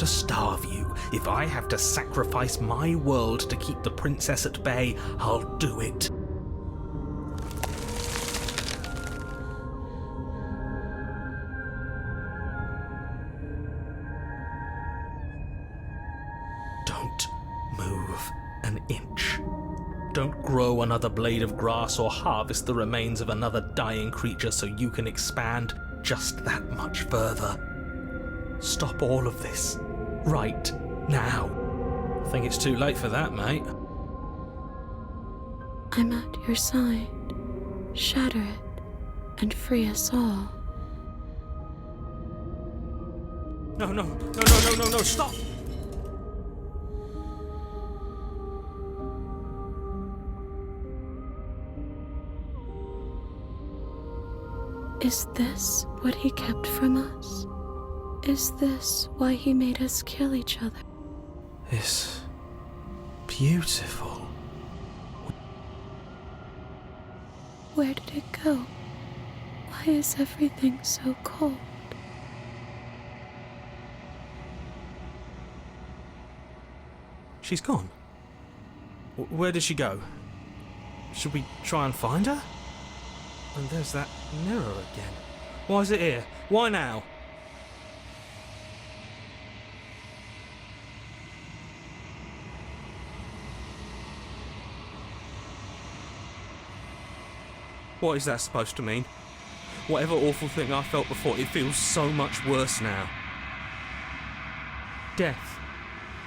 to starve you, if I have to sacrifice my world to keep the princess at bay, I'll do it. Don't move an inch. Don't grow another blade of grass or harvest the remains of another dying creature so you can expand just that much further. Stop all of this. Right now. I think it's too late for that, mate. I'm at your side. Shatter it, and free us all. No, stop! Is this what he kept from us? Is this why he made us kill each other? It's beautiful. Where did it go? Why is everything so cold? She's gone. Where did she go? Should we try and find her? And there's that mirror again. Why is it here? Why now? What is that supposed to mean? Whatever awful thing I felt before, it feels so much worse now. Death.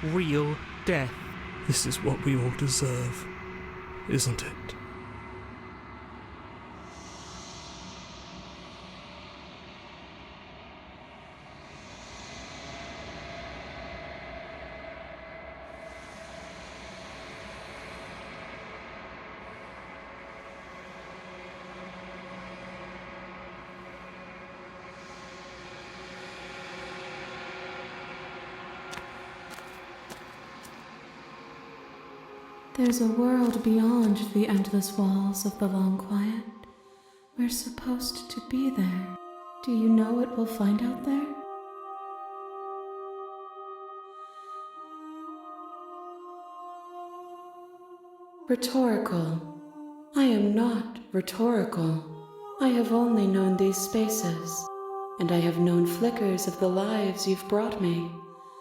Real death. This is what we all deserve, isn't it? There's a world beyond the endless walls of the long quiet. We're supposed to be there. Do you know what we'll find out there? Rhetorical. I am not rhetorical. I have only known these spaces, and I have known flickers of the lives you've brought me,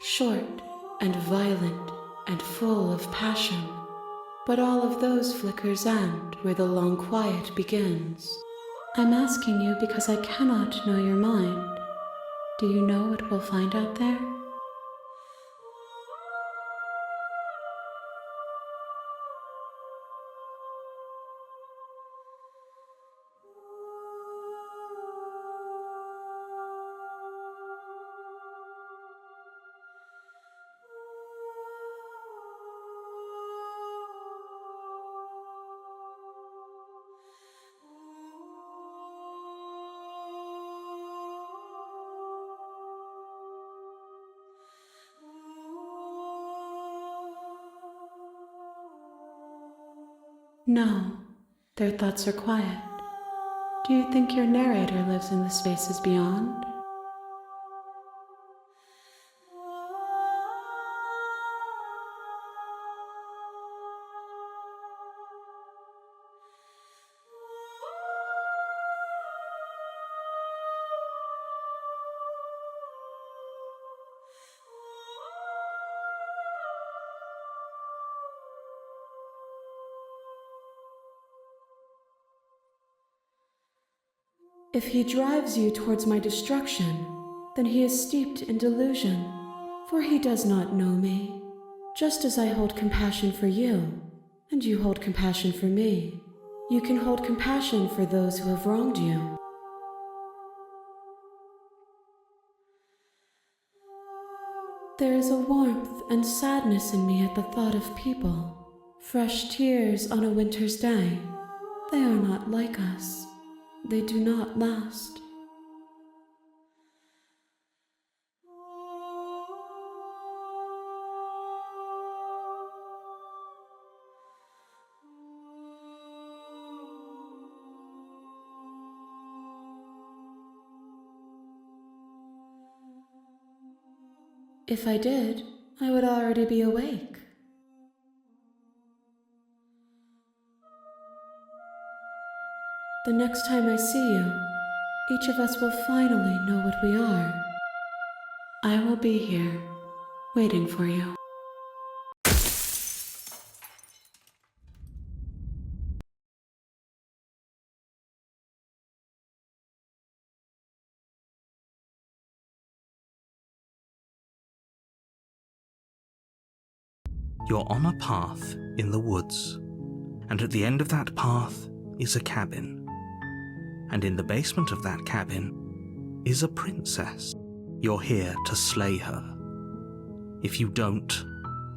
short and violent and full of passion. But all of those flickers end where the long quiet begins. I'm asking you because I cannot know your mind. Do you know what we'll find out there? No, their thoughts are quiet. Do you think your narrator lives in the spaces beyond? If he drives you towards my destruction, then he is steeped in delusion, for he does not know me. Just as I hold compassion for you, and you hold compassion for me, you can hold compassion for those who have wronged you. There is a warmth and sadness in me at the thought of people. Fresh tears on a winter's day. They are not like us. They do not last. If I did, I would already be awake. The next time I see you, each of us will finally know what we are. I will be here, waiting for you. You're on a path in the woods, and at the end of that path is a cabin. And in the basement of that cabin is a princess. You're here to slay her. If you don't,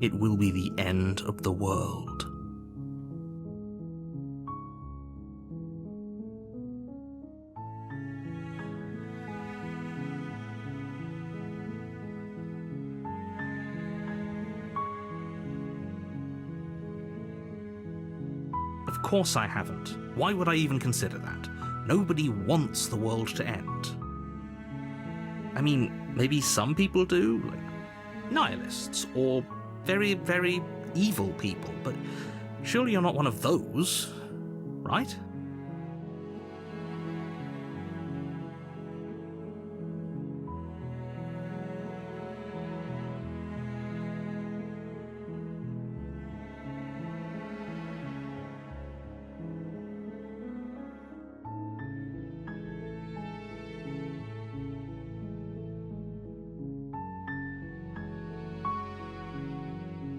it will be the end of the world. Of course I haven't. Why would I even consider that? Nobody wants the world to end. I mean, maybe some people do, like nihilists, or very, very evil people, but surely you're not one of those, right?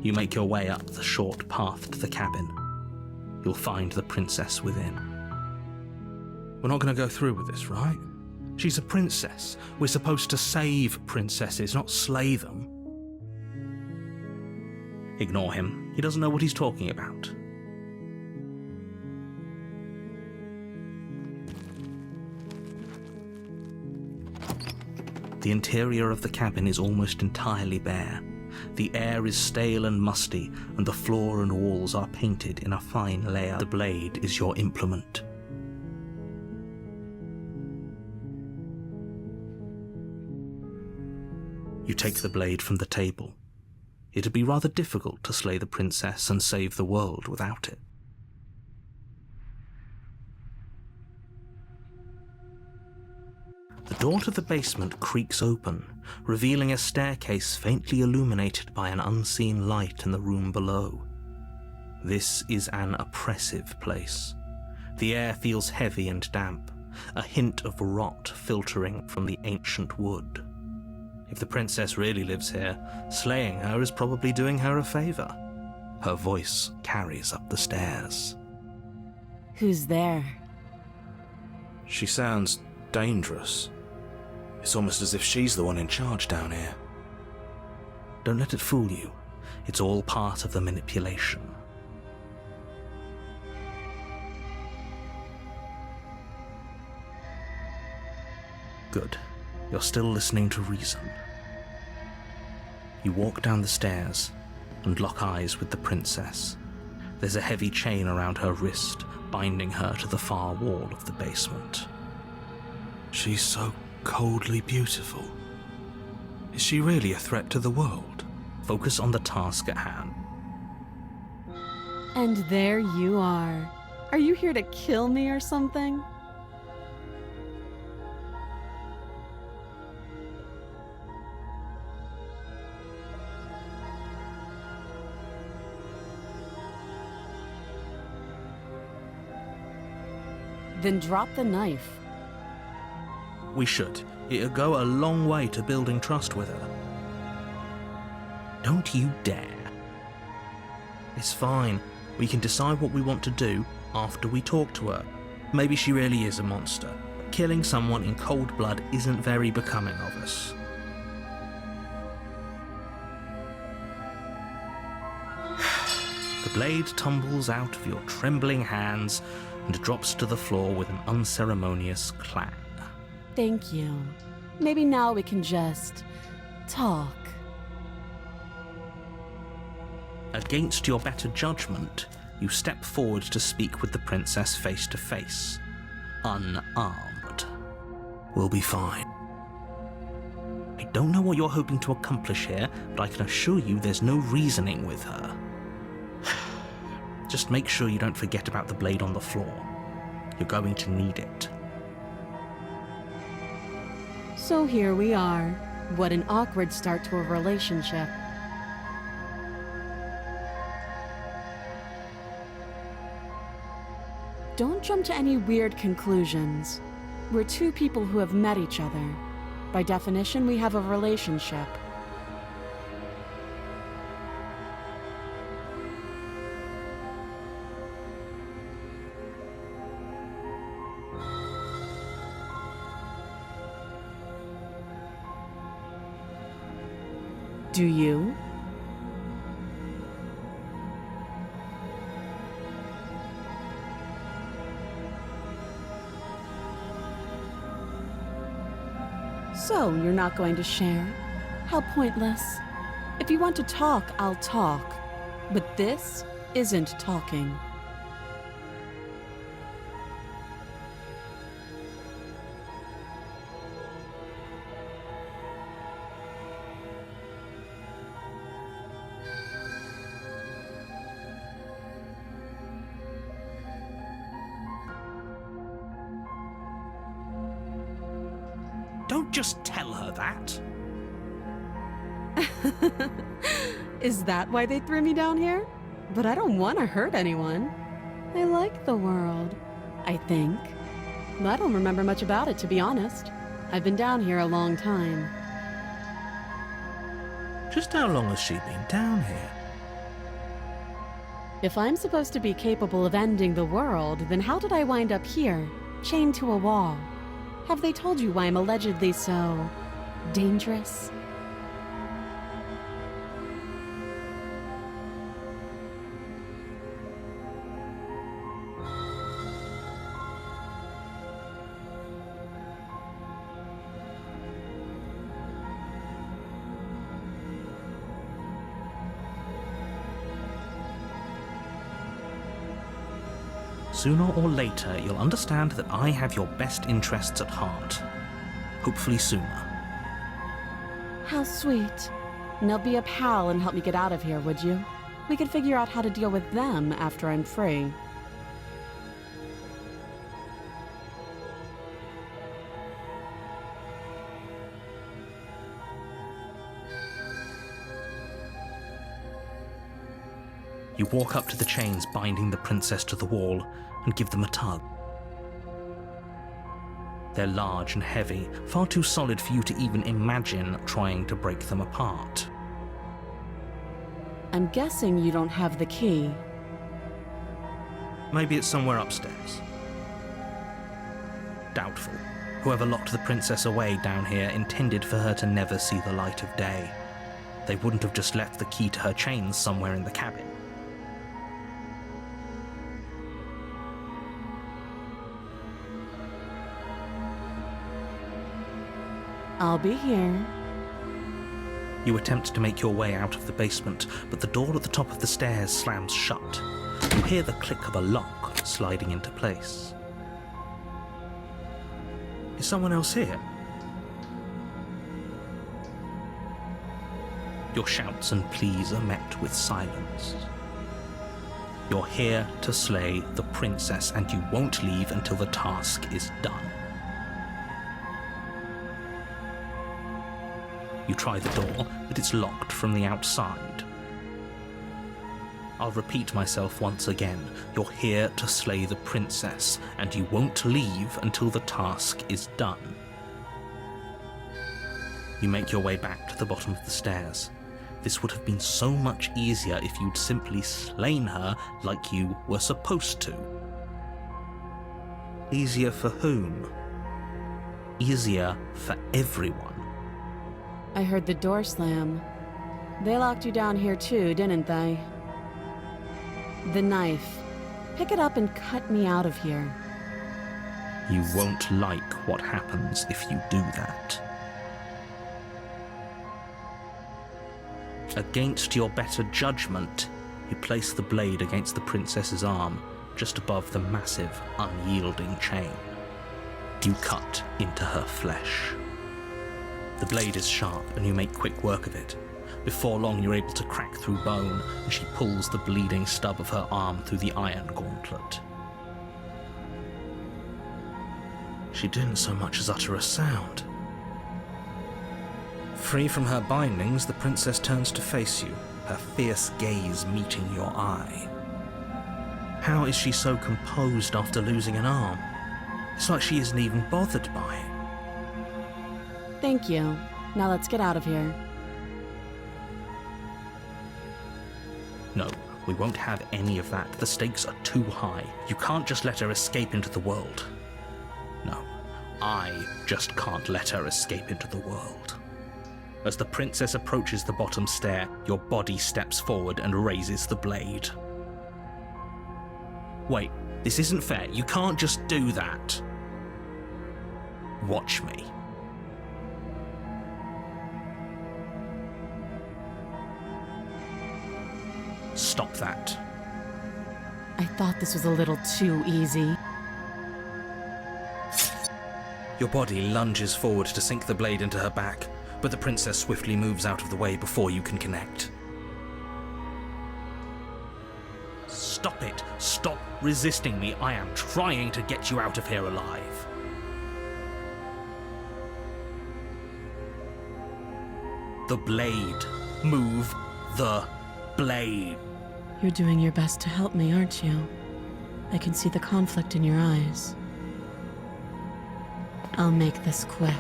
You make your way up the short path to the cabin. You'll find the princess within. We're not going to go through with this, right? She's a princess. We're supposed to save princesses, not slay them. Ignore him. He doesn't know what he's talking about. The interior of the cabin is almost entirely bare. The air is stale and musty, and the floor and walls are painted in a fine layer. The blade is your implement. You take the blade from the table. It'd be rather difficult to slay the princess and save the world without it. The door to the basement creaks open, revealing a staircase faintly illuminated by an unseen light in the room below. This is an oppressive place. The air feels heavy and damp, a hint of rot filtering from the ancient wood. If the princess really lives here, slaying her is probably doing her a favor. Her voice carries up the stairs. Who's there? She sounds dangerous. It's almost as if she's the one in charge down here. Don't let it fool you. It's all part of the manipulation. Good. You're still listening to reason. You walk down the stairs and lock eyes with the princess. There's a heavy chain around her wrist, binding her to the far wall of the basement. She's so coldly beautiful. Is she really a threat to the world? Focus on the task at hand. And there you are. Are you here to kill me or something? Then drop the knife. We should. It'll go a long way to building trust with her. Don't you dare. It's fine. We can decide what we want to do after we talk to her. Maybe she really is a monster. Killing someone in cold blood isn't very becoming of us. The blade tumbles out of your trembling hands and drops to the floor with an unceremonious clang. Thank you. Maybe now we can just talk. Against your better judgment, you step forward to speak with the princess face to face, unarmed. We'll be fine. I don't know what you're hoping to accomplish here, but I can assure you there's no reasoning with her. Just make sure you don't forget about the blade on the floor. You're going to need it. So here we are. What an awkward start to a relationship. Don't jump to any weird conclusions. We're two people who have met each other. By definition, we have a relationship. Do you? So, you're not going to share? How pointless. If you want to talk, I'll talk. But this isn't talking. Don't just tell her that. Is that why they threw me down here? But I don't want to hurt anyone. I like the world, I think. I don't remember much about it, to be honest. I've been down here a long time. Just how long has she been down here? If I'm supposed to be capable of ending the world, then how did I wind up here, chained to a wall? Have they told you why I'm allegedly so dangerous? Sooner or later, you'll understand that I have your best interests at heart. Hopefully sooner. How sweet. Now be a pal and help me get out of here, would you? We could figure out how to deal with them after I'm free. You walk up to the chains binding the princess to the wall and give them a tug. They're large and heavy, far too solid for you to even imagine trying to break them apart. I'm guessing you don't have the key. Maybe it's somewhere upstairs. Doubtful. Whoever locked the princess away down here intended for her to never see the light of day. They wouldn't have just left the key to her chains somewhere in the cabin. I'll be here. You attempt to make your way out of the basement, but the door at the top of the stairs slams shut. You hear the click of a lock sliding into place. Is someone else here? Your shouts and pleas are met with silence. You're here to slay the princess, and you won't leave until the task is done. You try the door, but it's locked from the outside. I'll repeat myself once again. You're here to slay the princess, and you won't leave until the task is done. You make your way back to the bottom of the stairs. This would have been so much easier if you'd simply slain her like you were supposed to. Easier for whom? Easier for everyone. I heard the door slam. They locked you down here too, didn't they? The knife. Pick it up and cut me out of here. You won't like what happens if you do that. Against your better judgment, you place the blade against the princess's arm, just above the massive, unyielding chain. You cut into her flesh. The blade is sharp, and you make quick work of it. Before long, you're able to crack through bone, and she pulls the bleeding stub of her arm through the iron gauntlet. She didn't so much as utter a sound. Free from her bindings, the princess turns to face you, her fierce gaze meeting your eye. How is she so composed after losing an arm? It's like she isn't even bothered by it. Thank you. Now let's get out of here. No, we won't have any of that. The stakes are too high. You can't just let her escape into the world. No, I just can't let her escape into the world. As the princess approaches the bottom stair, your body steps forward and raises the blade. Wait, this isn't fair. You can't just do that. Watch me. Stop that. I thought this was a little too easy. Your body lunges forward to sink the blade into her back, but the princess swiftly moves out of the way before you can connect. Stop it! Stop resisting me! I am trying to get you out of here alive. The blade. Move the blade. You're doing your best to help me, aren't you? I can see the conflict in your eyes. I'll make this quick.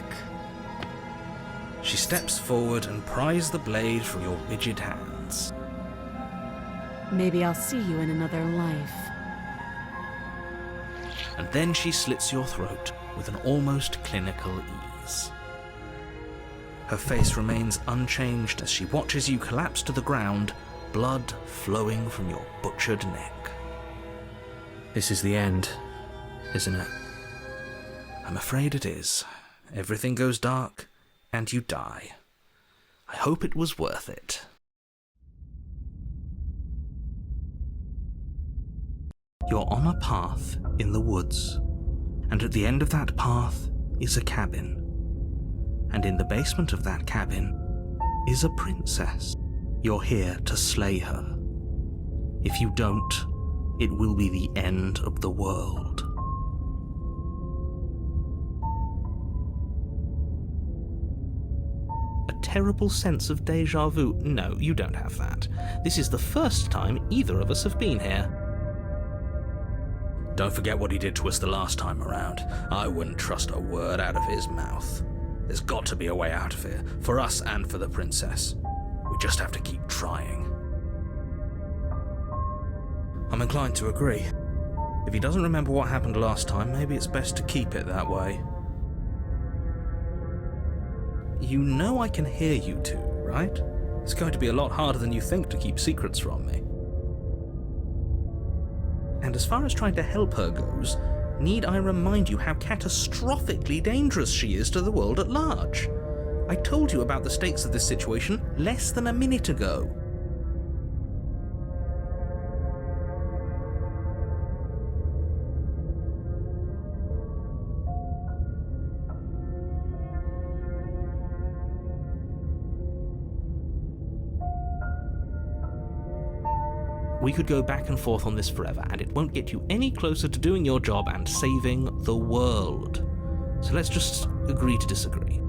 She steps forward and pries the blade from your rigid hands. Maybe I'll see you in another life. And then she slits your throat with an almost clinical ease. Her face remains unchanged as she watches you collapse to the ground, blood flowing from your butchered neck. This is the end, isn't it? I'm afraid it is. Everything goes dark, and you die. I hope it was worth it. You're on a path in the woods, and at the end of that path is a cabin. And in the basement of that cabin is a princess. You're here to slay her. If you don't, it will be the end of the world. A terrible sense of déjà vu. No, you don't have that. This is the first time either of us have been here. Don't forget what he did to us the last time around. I wouldn't trust a word out of his mouth. There's got to be a way out of here, for us and for the princess. We just have to keep trying. I'm inclined to agree. If he doesn't remember what happened last time, maybe it's best to keep it that way. You know I can hear you two, right? It's going to be a lot harder than you think to keep secrets from me. And as far as trying to help her goes, need I remind you how catastrophically dangerous she is to the world at large? I told you about the stakes of this situation less than a minute ago. We could go back and forth on this forever, and it won't get you any closer to doing your job and saving the world. So let's just agree to disagree.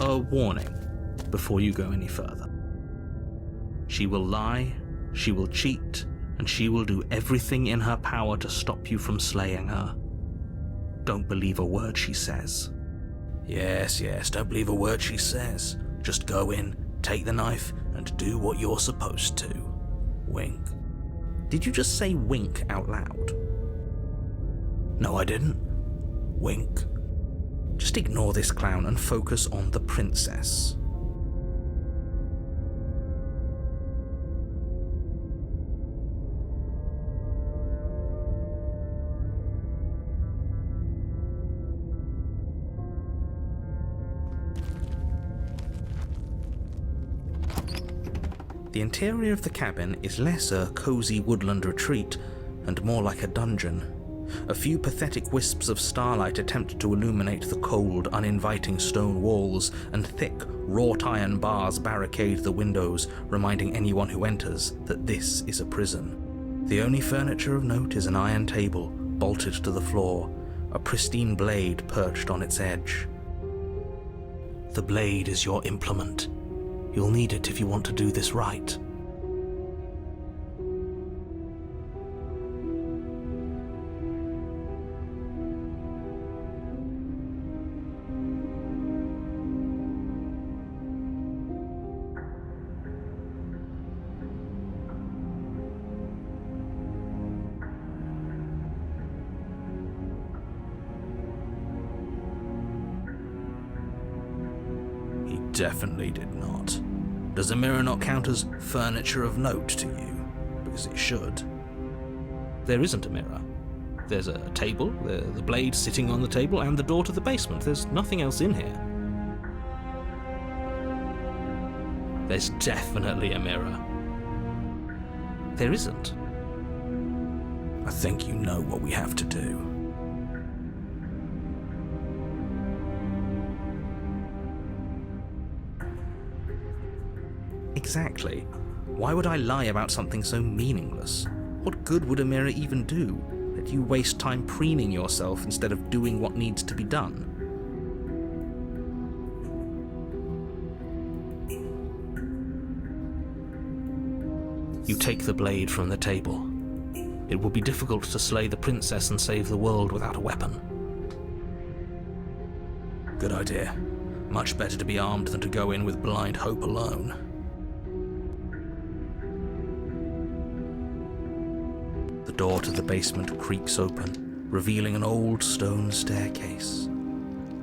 A warning before you go any further. She will lie, she will cheat, and she will do everything in her power to stop you from slaying her. Don't believe a word she says. Yes, don't believe a word she says. Just go in, take the knife, and do what you're supposed to. Wink. Did you just say wink out loud? No, I didn't. Wink. Just ignore this clown and focus on the princess. The interior of the cabin is less a cosy woodland retreat and more like a dungeon. A few pathetic wisps of starlight attempt to illuminate the cold, uninviting stone walls, and thick, wrought iron bars barricade the windows, reminding anyone who enters that this is a prison. The only furniture of note is an iron table, bolted to the floor, a pristine blade perched on its edge. The blade is your implement. You'll need it if you want to do this right. Definitely did not. Does a mirror not count as furniture of note to you? Because it should. There isn't a mirror. There's a table, the blade sitting on the table, and the door to the basement. There's nothing else in here. There's definitely a mirror. There isn't. I think you know what we have to do. Exactly. Why would I lie about something so meaningless? What good would a mirror even do? That you waste time preening yourself instead of doing what needs to be done? You take the blade from the table. It will be difficult to slay the princess and save the world without a weapon. Good idea. Much better to be armed than to go in with blind hope alone. The door to the basement creaks open, revealing an old stone staircase.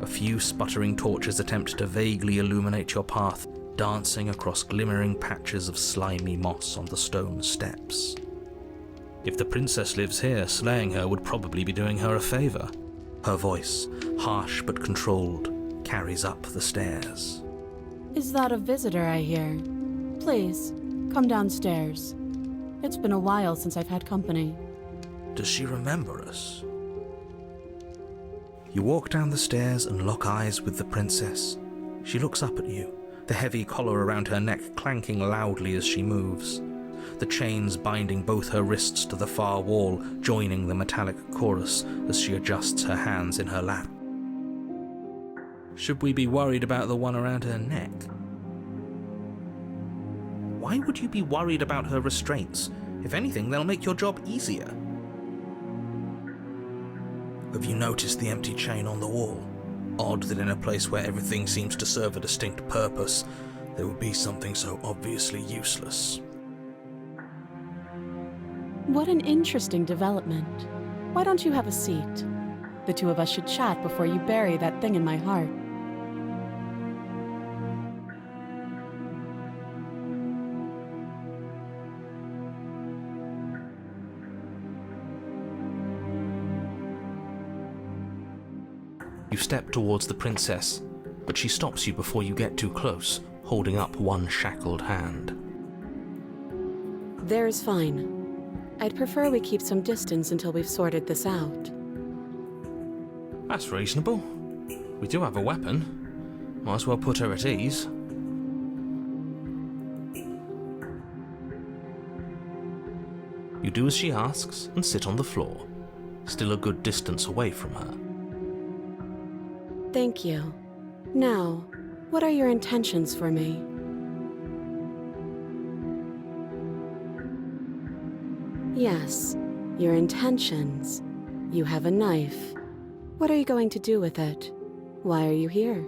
A few sputtering torches attempt to vaguely illuminate your path, dancing across glimmering patches of slimy moss on the stone steps. If the princess lives here, slaying her would probably be doing her a favor. Her voice, harsh but controlled, carries up the stairs. Is that a visitor I hear? Please, come downstairs. It's been a while since I've had company. Does she remember us? You walk down the stairs and lock eyes with the princess. She looks up at you, the heavy collar around her neck clanking loudly as she moves. The chains binding both her wrists to the far wall, joining the metallic chorus as she adjusts her hands in her lap. Should we be worried about the one around her neck? Why would you be worried about her restraints? If anything, they'll make your job easier. Have you noticed the empty chain on the wall? Odd that in a place where everything seems to serve a distinct purpose, there would be something so obviously useless. What an interesting development. Why don't you have a seat? The two of us should chat before you bury that thing in my heart. You step towards the princess, but she stops you before you get too close, holding up one shackled hand. There's fine. I'd prefer we keep some distance until we've sorted this out. That's reasonable. We do have a weapon. Might as well put her at ease. You do as she asks and sit on the floor, still a good distance away from her. Thank you. Now, what are your intentions for me? Yes, your intentions. You have a knife. What are you going to do with it? Why are you here?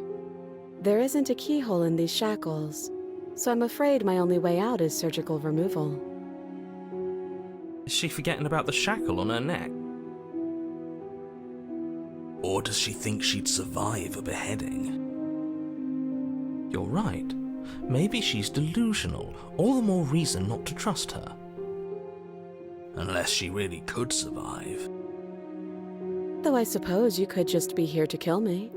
There isn't a keyhole in these shackles, so I'm afraid my only way out is surgical removal. Is she forgetting about the shackle on her neck? Or does she think she'd survive a beheading? You're right. Maybe she's delusional. All the more reason not to trust her. Unless she really could survive. Though I suppose you could just be here to kill me.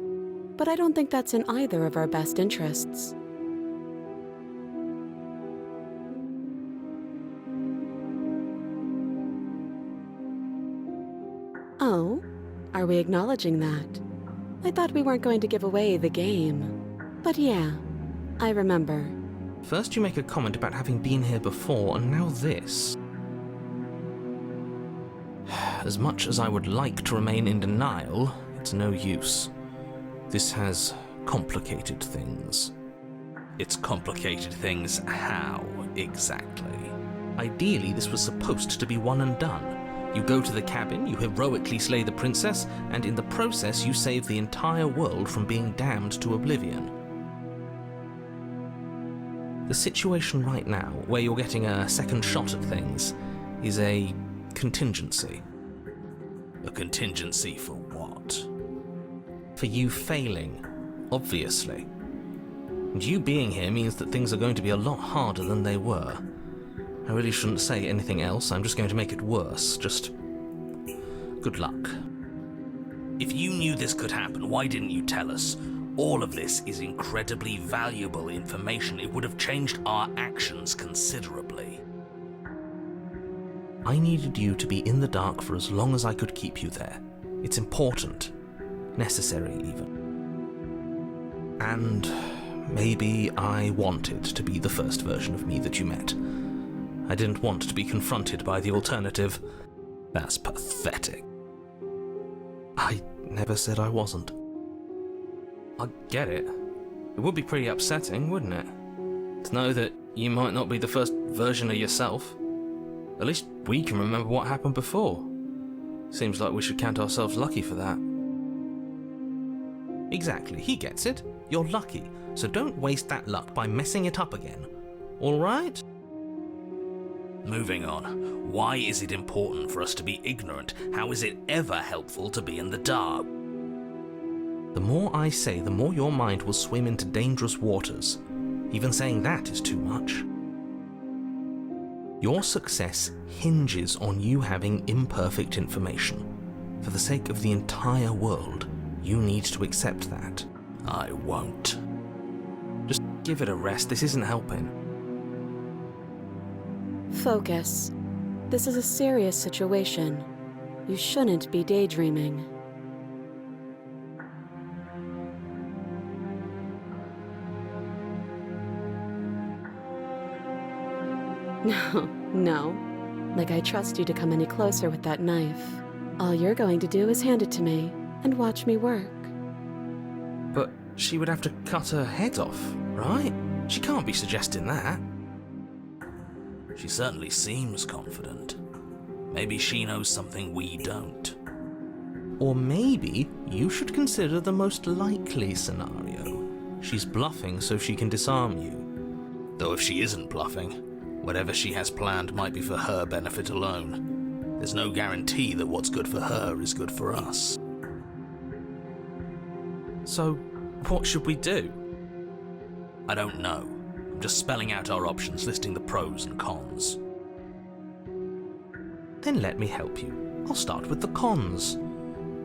But I don't think that's in either of our best interests. Oh, are we acknowledging that? I thought we weren't going to give away the game. But yeah, I remember. First you make a comment about having been here before, and now this. As much as I would like to remain in denial, it's no use. This has complicated things. It's complicated things how, exactly? Ideally, this was supposed to be one and done. You go to the cabin, you heroically slay the princess, and in the process you save the entire world from being damned to oblivion. The situation right now, where you're getting a second shot at things, is a contingency. A contingency for what? For you failing, obviously. And you being here means that things are going to be a lot harder than they were. I really shouldn't say anything else, I'm just going to make it worse. Just good luck. If you knew this could happen, why didn't you tell us? All of this is incredibly valuable information. It would have changed our actions considerably. I needed you to be in the dark for as long as I could keep you there. It's important. Necessary, even. And maybe I wanted to be the first version of me that you met. I didn't want to be confronted by the alternative. That's pathetic. I never said I wasn't. I get it. It would be pretty upsetting, wouldn't it? To know that you might not be the first version of yourself. At least we can remember what happened before. Seems like we should count ourselves lucky for that. Exactly, he gets it. You're lucky, so don't waste that luck by messing it up again. Alright? Moving on. Why is it important for us to be ignorant? How is it ever helpful to be in the dark? The more I say, the more your mind will swim into dangerous waters. Even saying that is too much. Your success hinges on you having imperfect information. For the sake of the entire world, you need to accept that. I won't. Just give it a rest, this isn't helping. Focus. This is a serious situation. You shouldn't be daydreaming. No. Like I trust you to come any closer with that knife. All you're going to do is hand it to me and watch me work. But she would have to cut her head off, right? She can't be suggesting that. She certainly seems confident. Maybe she knows something we don't. Or maybe you should consider the most likely scenario. She's bluffing so she can disarm you. Though if she isn't bluffing, whatever she has planned might be for her benefit alone. There's no guarantee that what's good for her is good for us. So, what should we do? I don't know. I'm just spelling out our options, listing the pros and cons. Then let me help you. I'll start with the cons.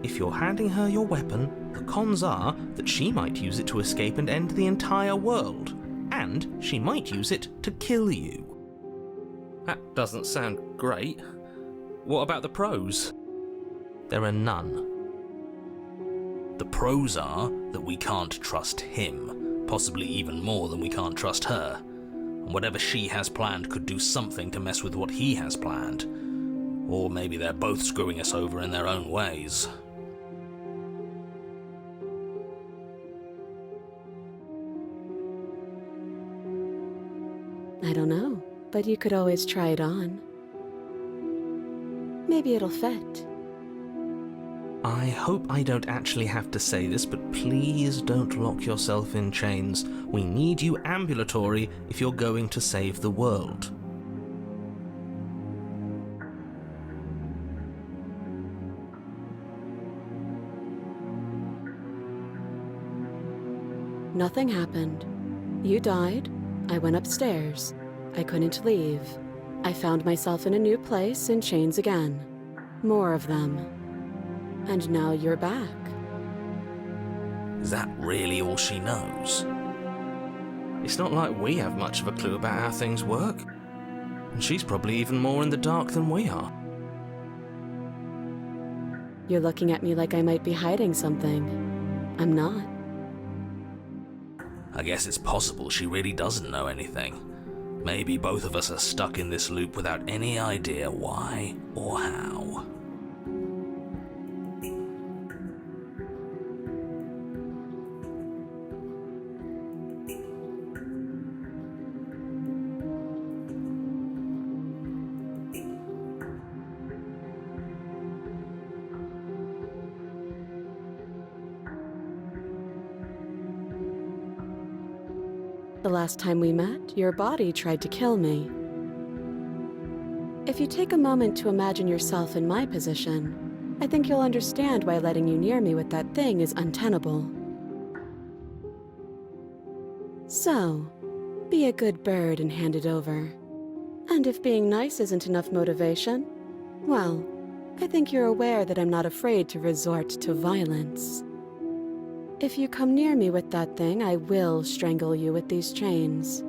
If you're handing her your weapon, the cons are that she might use it to escape and end the entire world. And she might use it to kill you. That doesn't sound great. What about the pros? There are none. The pros are that we can't trust him, possibly even more than we can't trust her. And whatever she has planned could do something to mess with what he has planned. Or maybe they're both screwing us over in their own ways. I don't know, but you could always try it on. Maybe it'll fit. I hope I don't actually have to say this, but please don't lock yourself in chains. We need you ambulatory if you're going to save the world. Nothing happened. You died. I went upstairs. I couldn't leave. I found myself in a new place in chains again. More of them. And now you're back. Is that really all she knows? It's not like we have much of a clue about how things work. And she's probably even more in the dark than we are. You're looking at me like I might be hiding something. I'm not. I guess it's possible she really doesn't know anything. Maybe both of us are stuck in this loop without any idea why or how. The last time we met, your body tried to kill me. If you take a moment to imagine yourself in my position, I think you'll understand why letting you near me with that thing is untenable. So, be a good bird and hand it over. And if being nice isn't enough motivation, well, I think you're aware that I'm not afraid to resort to violence. If you come near me with that thing, I will strangle you with these chains.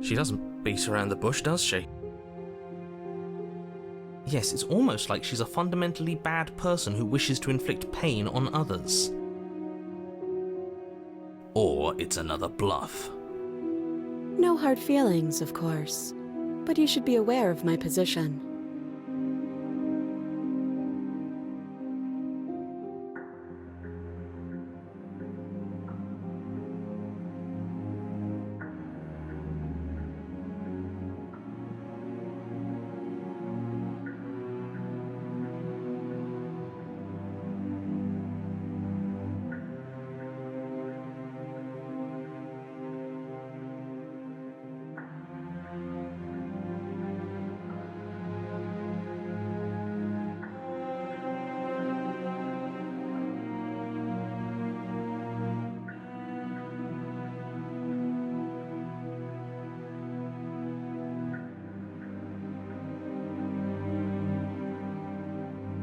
She doesn't beat around the bush, does she? Yes, it's almost like she's a fundamentally bad person who wishes to inflict pain on others. Or it's another bluff. No hard feelings, of course, but you should be aware of my position.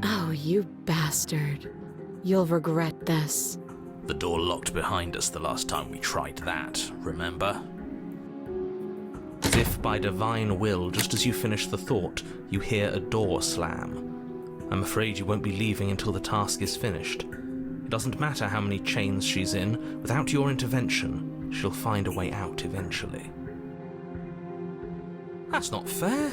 Oh, you bastard. You'll regret this. The door locked behind us the last time we tried that, remember? As if by divine will, just as you finish the thought, you hear a door slam. I'm afraid you won't be leaving until the task is finished. It doesn't matter how many chains she's in, without your intervention, she'll find a way out eventually. That's not fair.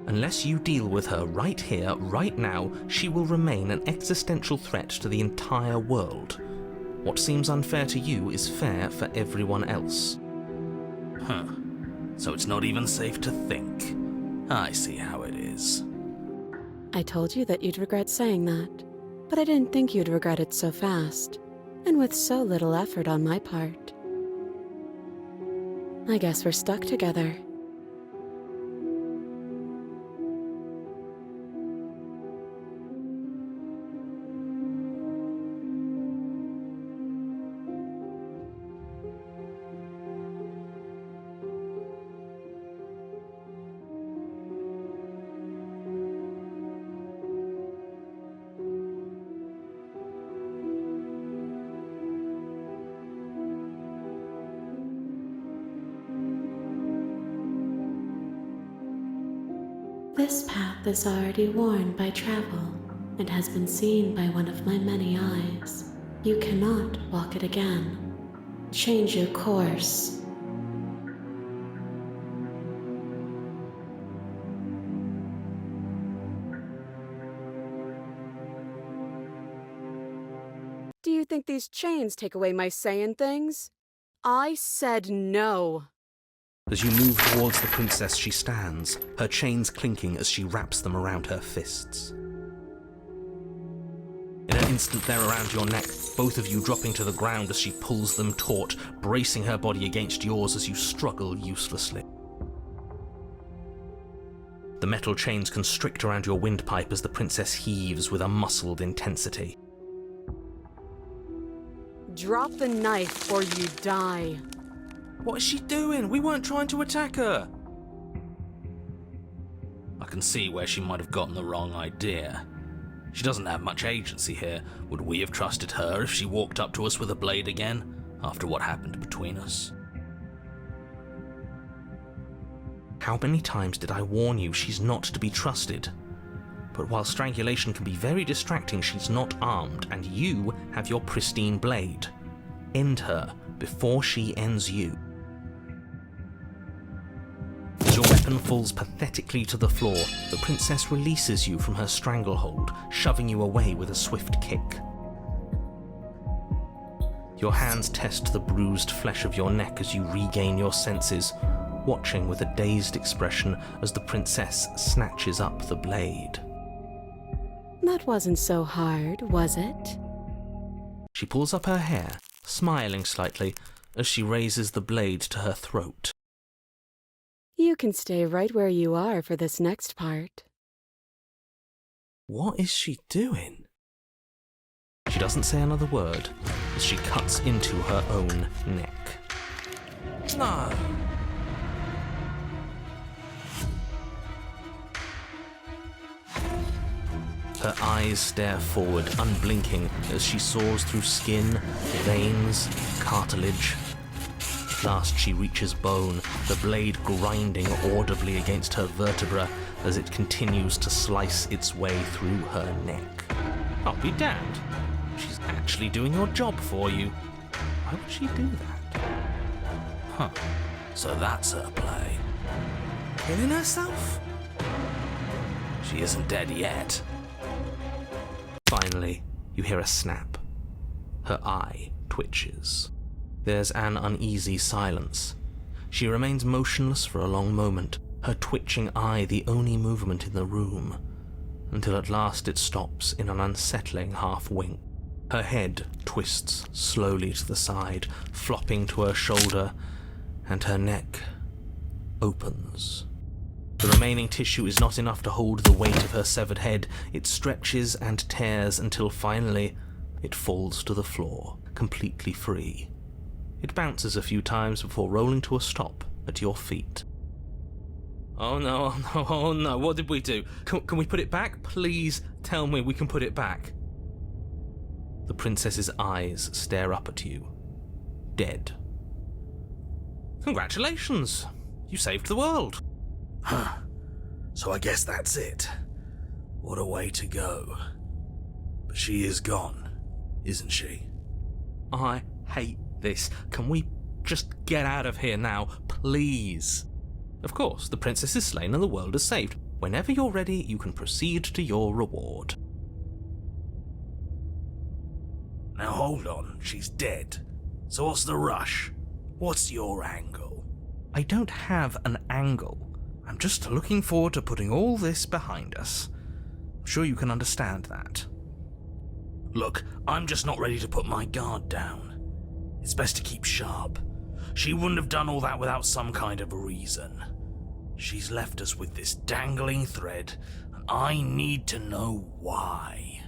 Unless you deal with her right here, right now, she will remain an existential threat to the entire world. What seems unfair to you is fair for everyone else. Huh. So it's not even safe to think. I see how it is. I told you that you'd regret saying that, but I didn't think you'd regret it so fast, and with so little effort on my part. I guess we're stuck together. This path is already worn by travel and has been seen by one of my many eyes. You cannot walk it again. Change your course. Do you think these chains take away my saying things? I said no. As you move towards the princess, she stands, her chains clinking as she wraps them around her fists. In an instant they're around your neck, both of you dropping to the ground as she pulls them taut, bracing her body against yours as you struggle uselessly. The metal chains constrict around your windpipe as the princess heaves with a muscled intensity. Drop the knife or you die. What is she doing? We weren't trying to attack her. I can see where she might have gotten the wrong idea. She doesn't have much agency here. Would we have trusted her if she walked up to us with a blade again, after what happened between us? How many times did I warn you she's not to be trusted? But while strangulation can be very distracting, she's not armed, and you have your pristine blade. End her before she ends you. As your weapon falls pathetically to the floor, the princess releases you from her stranglehold, shoving you away with a swift kick. Your hands test the bruised flesh of your neck as you regain your senses, watching with a dazed expression as the princess snatches up the blade. That wasn't so hard, was it? She pulls up her hair, smiling slightly, as she raises the blade to her throat. You can stay right where you are for this next part. What is she doing? She doesn't say another word as she cuts into her own neck. No! Her eyes stare forward, unblinking, as she saws through skin, veins, cartilage. At last she reaches bone, the blade grinding audibly against her vertebra as it continues to slice its way through her neck. I'll be damned. She's actually doing your job for you. Why would she do that? Huh. So that's her play. Killing herself? She isn't dead yet. Finally, you hear a snap. Her eye twitches. There's an uneasy silence. She remains motionless for a long moment, her twitching eye the only movement in the room, until at last it stops in an unsettling half-wink. Her head twists slowly to the side, flopping to her shoulder, and her neck opens. The remaining tissue is not enough to hold the weight of her severed head. It stretches and tears until finally it falls to the floor, completely free. It bounces a few times before rolling to a stop at your feet. Oh no, oh no, oh no, what did we do? Can we put it back? Please tell me we can put it back. The princess's eyes stare up at you, dead. Congratulations! You saved the world. Huh. So I guess that's it. What a way to go. But she is gone, isn't she? I hate this. Can we just get out of here now, please? Of course, the princess is slain and the world is saved. Whenever you're ready, you can proceed to your reward. Now hold on, she's dead. So what's the rush? What's your angle? I don't have an angle. I'm just looking forward to putting all this behind us. I'm sure you can understand that. Look, I'm just not ready to put my guard down. It's best to keep sharp. She wouldn't have done all that without some kind of a reason. She's left us with this dangling thread, and I need to know why.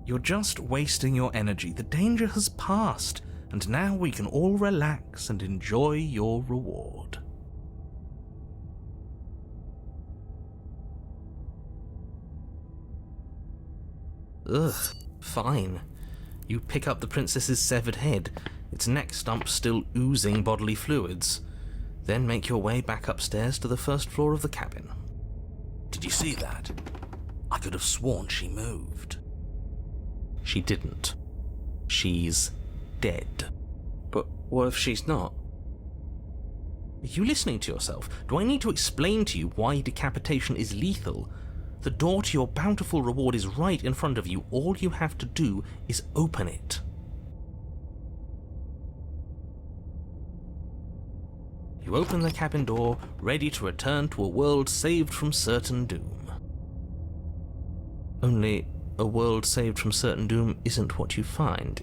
You're just wasting your energy. The danger has passed, and now we can all relax and enjoy your reward. Ugh, fine. You pick up the princess's severed head, its neck stump still oozing bodily fluids. Then make your way back upstairs to the first floor of the cabin. Did you see that? I could have sworn she moved. She didn't. She's dead. But what if she's not? Are you listening to yourself? Do I need to explain to you why decapitation is lethal? The door to your bountiful reward is right in front of you. All you have to do is open it. You open the cabin door, ready to return to a world saved from certain doom. Only, a world saved from certain doom isn't what you find.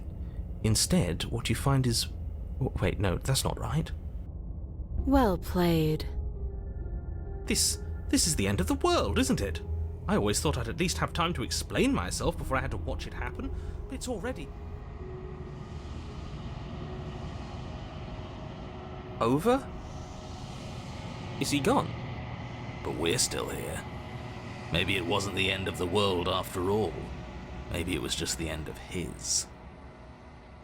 Instead, what you find is... Wait, no, that's not right. Well played. This is the end of the world, isn't it? I always thought I'd at least have time to explain myself before I had to watch it happen, but it's already... over? Is he gone? But we're still here. Maybe it wasn't the end of the world after all. Maybe it was just the end of his.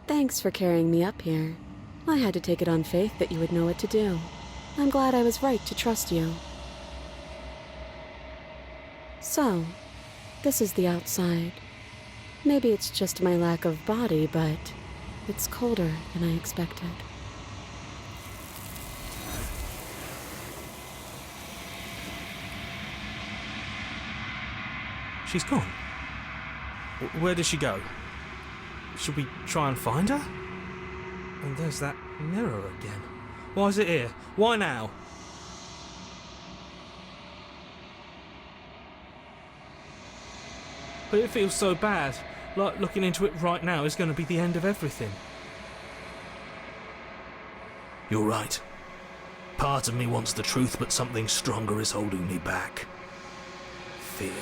Thanks for carrying me up here. I had to take it on faith that you would know what to do. I'm glad I was right to trust you. So, this is the outside. Maybe it's just my lack of body, but it's colder than I expected. She's gone. Where did she go? Should we try and find her? And there's that mirror again. Why is it here? Why now? But it feels so bad. Like looking into it right now is going to be the end of everything. You're right. Part of me wants the truth, but something stronger is holding me back. Fear.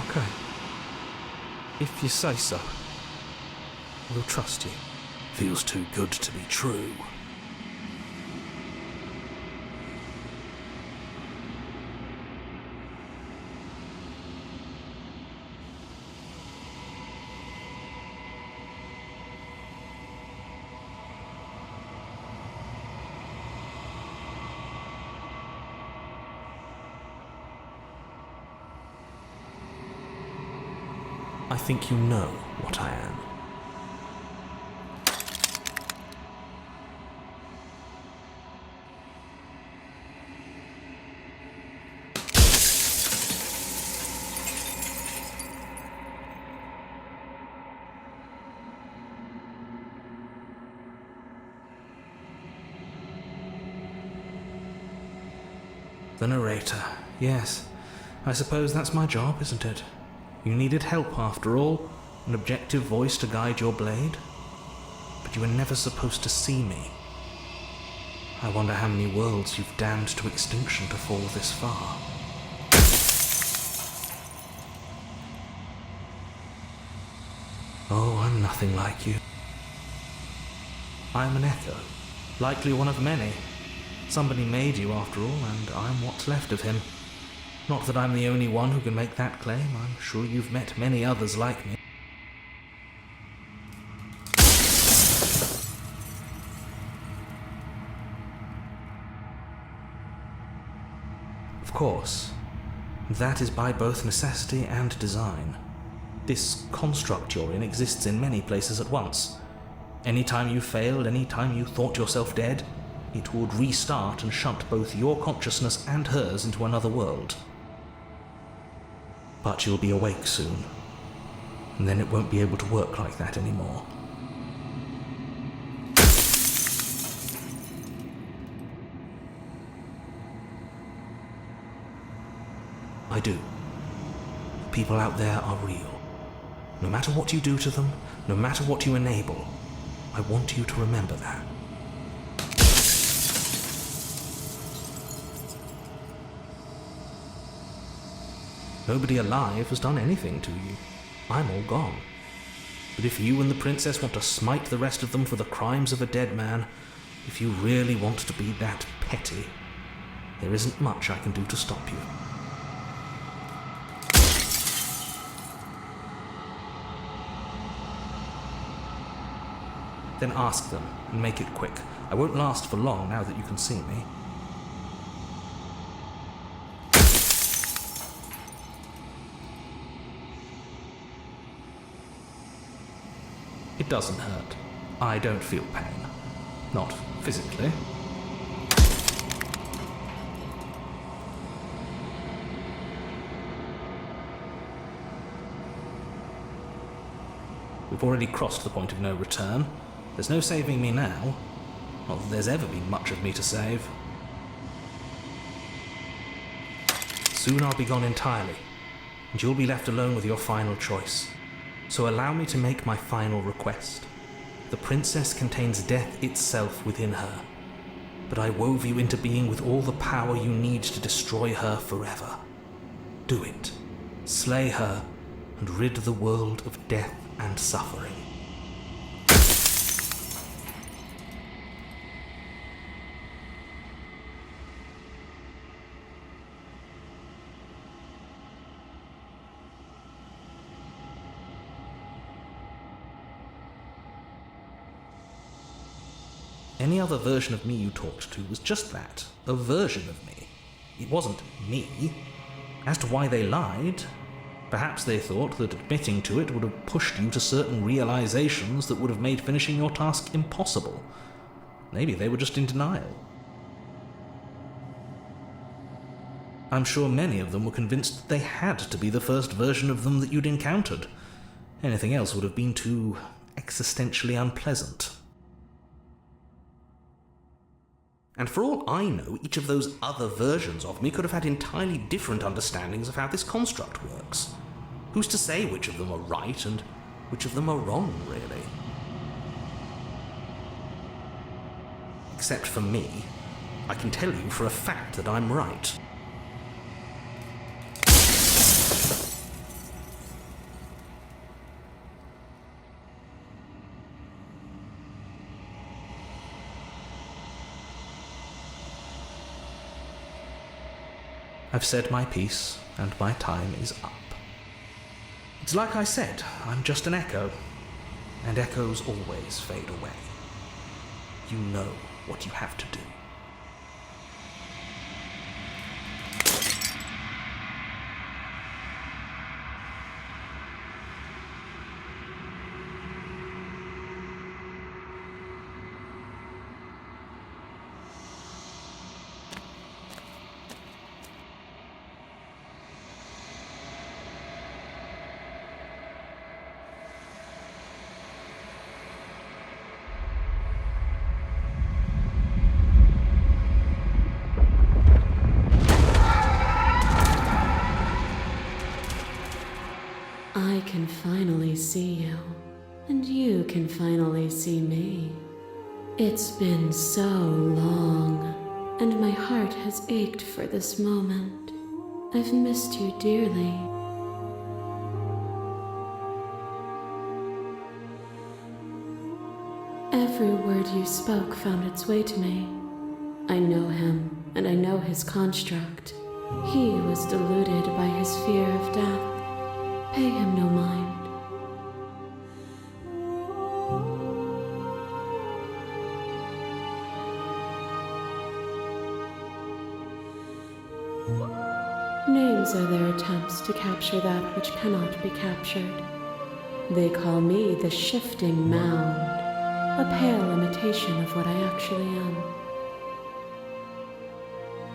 Okay. If you say so, we'll trust you. Feels too good to be true. I think you know what I am. The narrator. Yes. I suppose that's my job, isn't it? You needed help after all, an objective voice to guide your blade. But you were never supposed to see me. I wonder how many worlds you've damned to extinction to fall this far. Oh, I'm nothing like you. I'm an echo, likely one of many. Somebody made you after all, and I'm what's left of him. Not that I'm the only one who can make that claim. I'm sure you've met many others like me. Of course, that is by both necessity and design. This construct you're in exists in many places at once. Any time you failed, any time you thought yourself dead, it would restart and shunt both your consciousness and hers into another world. But you'll be awake soon, and then it won't be able to work like that anymore. I do. The people out there are real. No matter what you do to them, no matter what you enable, I want you to remember that. Nobody alive has done anything to you. I'm all gone. But if you and the princess want to smite the rest of them for the crimes of a dead man, if you really want to be that petty, there isn't much I can do to stop you. Then ask them, and make it quick. I won't last for long now that you can see me. It doesn't hurt. I don't feel pain. Not physically. We've already crossed the point of no return. There's no saving me now. Not that there's ever been much of me to save. Soon I'll be gone entirely, and you'll be left alone with your final choice. So allow me to make my final request. The princess contains death itself within her, but I wove you into being with all the power you need to destroy her forever. Do it. Slay her, and rid the world of death and suffering. Any other version of me you talked to was just that, a version of me. It wasn't me. As to why they lied, perhaps they thought that admitting to it would have pushed you to certain realizations that would have made finishing your task impossible. Maybe they were just in denial. I'm sure many of them were convinced that they had to be the first version of them that you'd encountered. Anything else would have been too existentially unpleasant. And for all I know, each of those other versions of me could have had entirely different understandings of how this construct works. Who's to say which of them are right and which of them are wrong, really? Except for me, I can tell you for a fact that I'm right. I've said my piece, and my time is up. It's like I said, I'm just an echo, and echoes always fade away. You know what you have to do. I can finally see you, and you can finally see me. It's been so long, and my heart has ached for this moment. I've missed you dearly. Every word you spoke found its way to me. I know him, and I know his construct. He was deluded by his fear of death. Pay him no mind. Names are their attempts to capture that which cannot be captured. They call me the shifting mound, a pale imitation of what I actually am.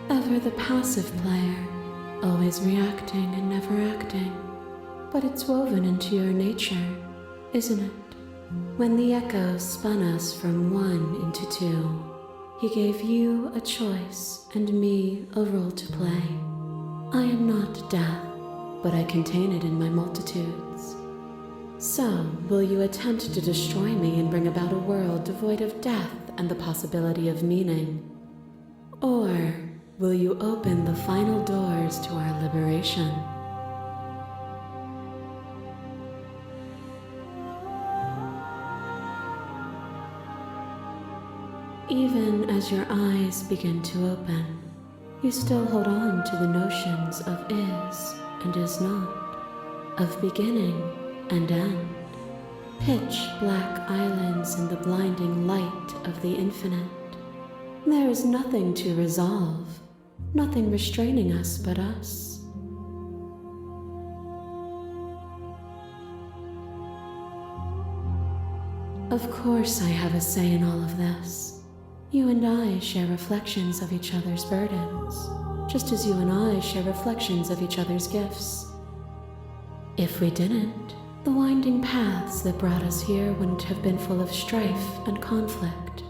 Ever the passive player, always reacting and never acting. But it's woven into your nature, isn't it? When the echo spun us from one into two, he gave you a choice and me a role to play. I am not death, but I contain it in my multitudes. So, will you attempt to destroy me and bring about a world devoid of death and the possibility of meaning? Or will you open the final doors to our liberation? Even as your eyes begin to open, you still hold on to the notions of is and is not, of beginning and end, pitch black islands in the blinding light of the infinite. There is nothing to resolve, nothing restraining us but us. Of course I have a say in all of this. You and I share reflections of each other's burdens, just as you and I share reflections of each other's gifts. If we didn't, the winding paths that brought us here wouldn't have been full of strife and conflict.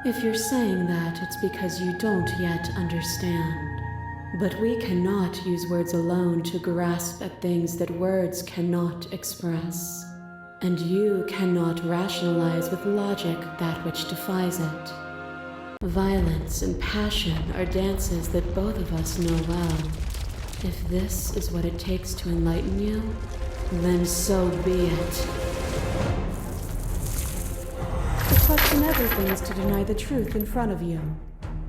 If you're saying that, it's because you don't yet understand. But we cannot use words alone to grasp at things that words cannot express. And you cannot rationalize with logic that which defies it. Violence and passion are dances that both of us know well. If this is what it takes to enlighten you, then so be it. To question everything is to deny the truth in front of you.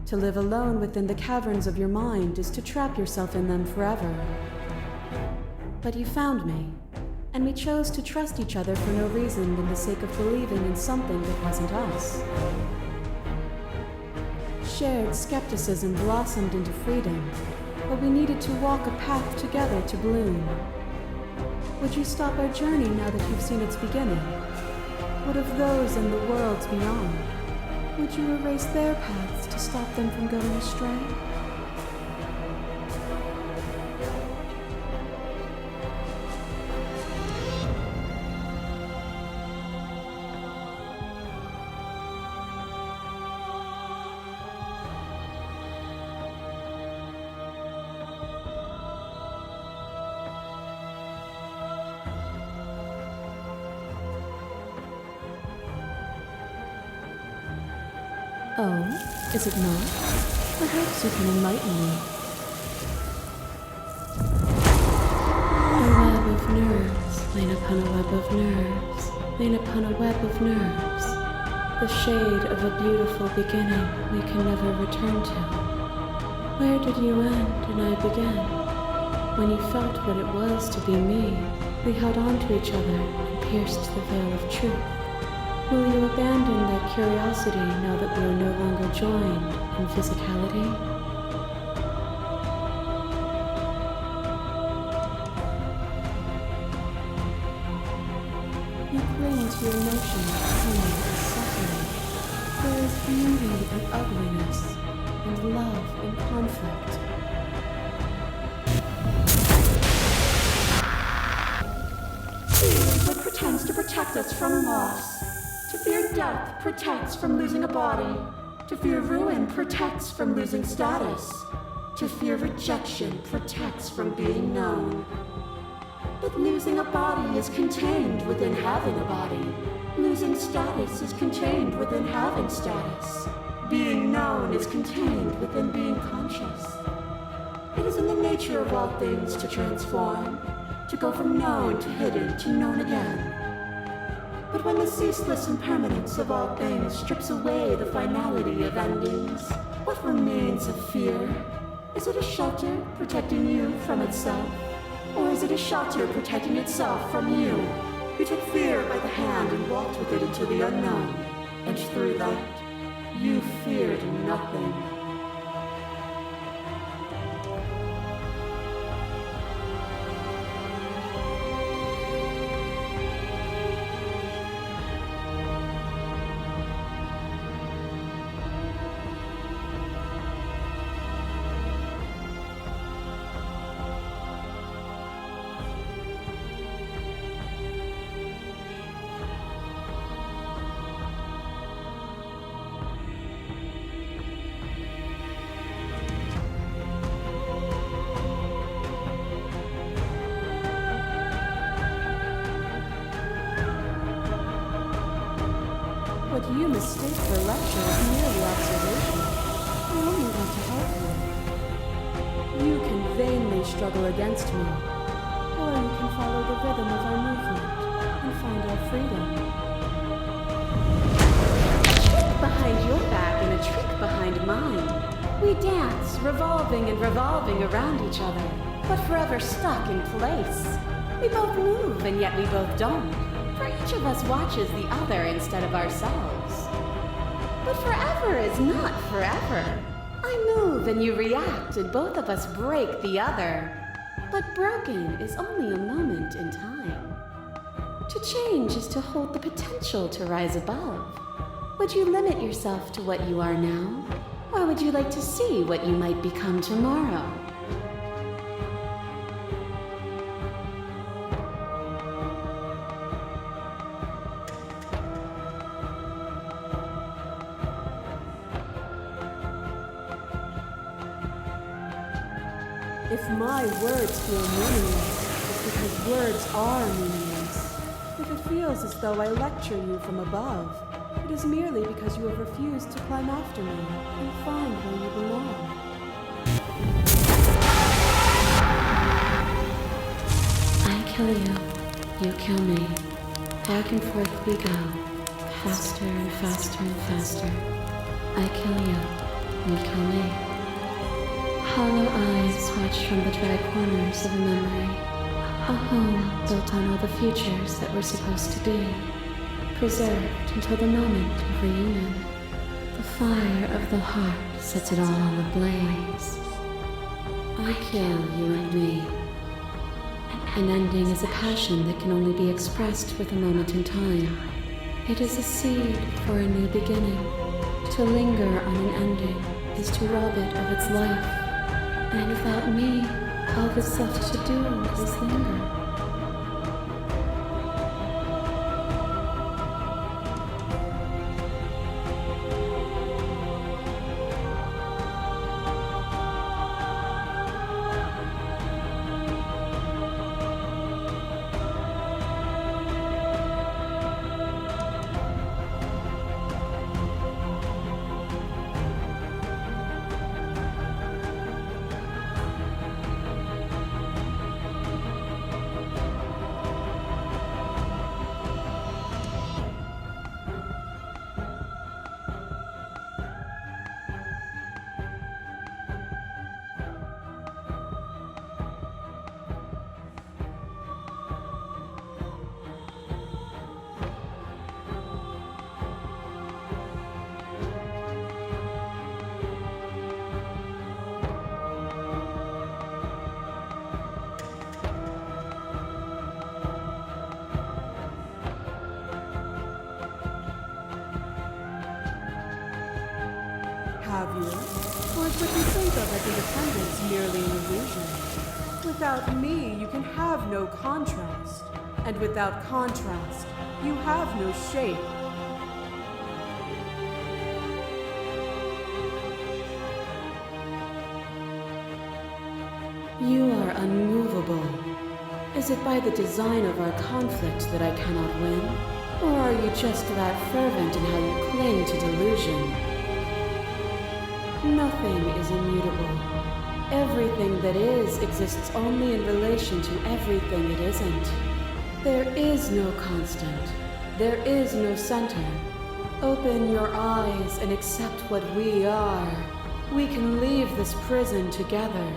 To live alone within the caverns of your mind is to trap yourself in them forever. But you found me, and we chose to trust each other for no reason than the sake of believing in something that wasn't us. Shared skepticism blossomed into freedom, but we needed to walk a path together to bloom. Would you stop our journey now that you've seen its beginning? What of those in the worlds beyond? Would you erase their paths to stop them from going astray? Oh, is it not? Perhaps you can enlighten me. A web of nerves, lain upon a web of nerves, lain upon a web of nerves. The shade of a beautiful beginning we can never return to. Where did you end and I begin? When you felt what it was to be me, we held on to each other and pierced the veil of truth. Will you abandon that curiosity now that we are no longer joined in physicality? You cling to your notion of pain and suffering. There is beauty in ugliness, and love in conflict. It pretends to protect us from loss. To fear death protects from losing a body. To fear ruin protects from losing status. To fear rejection protects from being known. But losing a body is contained within having a body. Losing status is contained within having status. Being known is contained within being conscious. It is in the nature of all things to transform, to go from known to hidden to known again. But when the ceaseless impermanence of all things strips away the finality of endings, what remains of fear? Is it a shelter protecting you from itself? Or is it a shelter protecting itself from you? You took fear by the hand and walked with it into the unknown. And through that, you feared nothing. What you mistake for lecture is merely observation. I only want to help you. You can vainly struggle against me, or you can follow the rhythm of our movement and find our freedom. A trick behind your back and a trick behind mine. We dance, revolving and revolving around each other, but forever stuck in place. We both move, and yet we both don't. For each of us watches the other instead of ourselves. But forever is not forever. I move and you react, and both of us break the other. But broken is only a moment in time. To change is to hold the potential to rise above. Would you limit yourself to what you are now? Or would you like to see what you might become tomorrow? If my words feel meaningless, it's because words are meaningless. If it feels as though I lecture you from above, it is merely because you have refused to climb after me and find where you belong. kill you. You kill me. Back and forth we go. Faster and faster and faster. I kill you. You kill me. Hollow eyes watch from the dry corners of a memory. A home built on all the futures that were supposed to be. Preserved until the moment of reunion. The fire of the heart sets it all ablaze. I kill you and me. An ending is a passion that can only be expressed with a moment in time. It is a seed for a new beginning. To linger on an ending is to rob it of its life. And without me, all that's left to do is linger. Have you? Or is what you think of as independence merely an illusion? Without me, you can have no contrast. And without contrast, you have no shape. You are unmovable. Is it by the design of our conflict that I cannot win? Or are you just that fervent in how you cling to delusion? Nothing is immutable. Everything that is exists only in relation to everything it isn't. There is no constant. There is no center. Open your eyes and accept what we are. We can leave this prison together.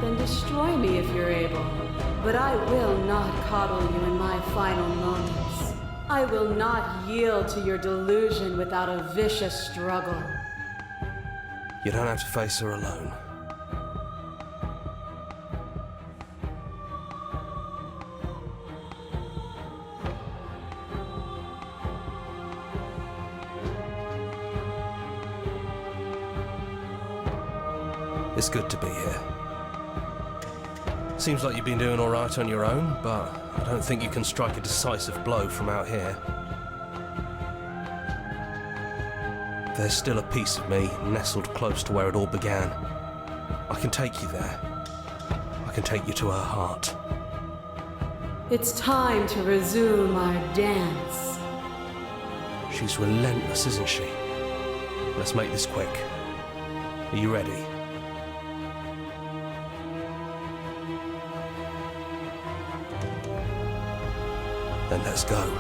Then destroy me if you're able. But I will not coddle you in my final moments. I will not yield to your delusion without a vicious struggle. You don't have to face her alone. It's good to be here. Seems like you've been doing all right on your own, but I don't think you can strike a decisive blow from out here. There's still a piece of me nestled close to where it all began. I can take you there. I can take you to her heart. It's time to resume our dance. She's relentless, isn't she? Let's make this quick. Are you ready? Then let's go.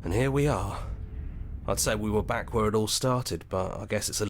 And here we are. I'd say we were back where it all started, but I guess it's a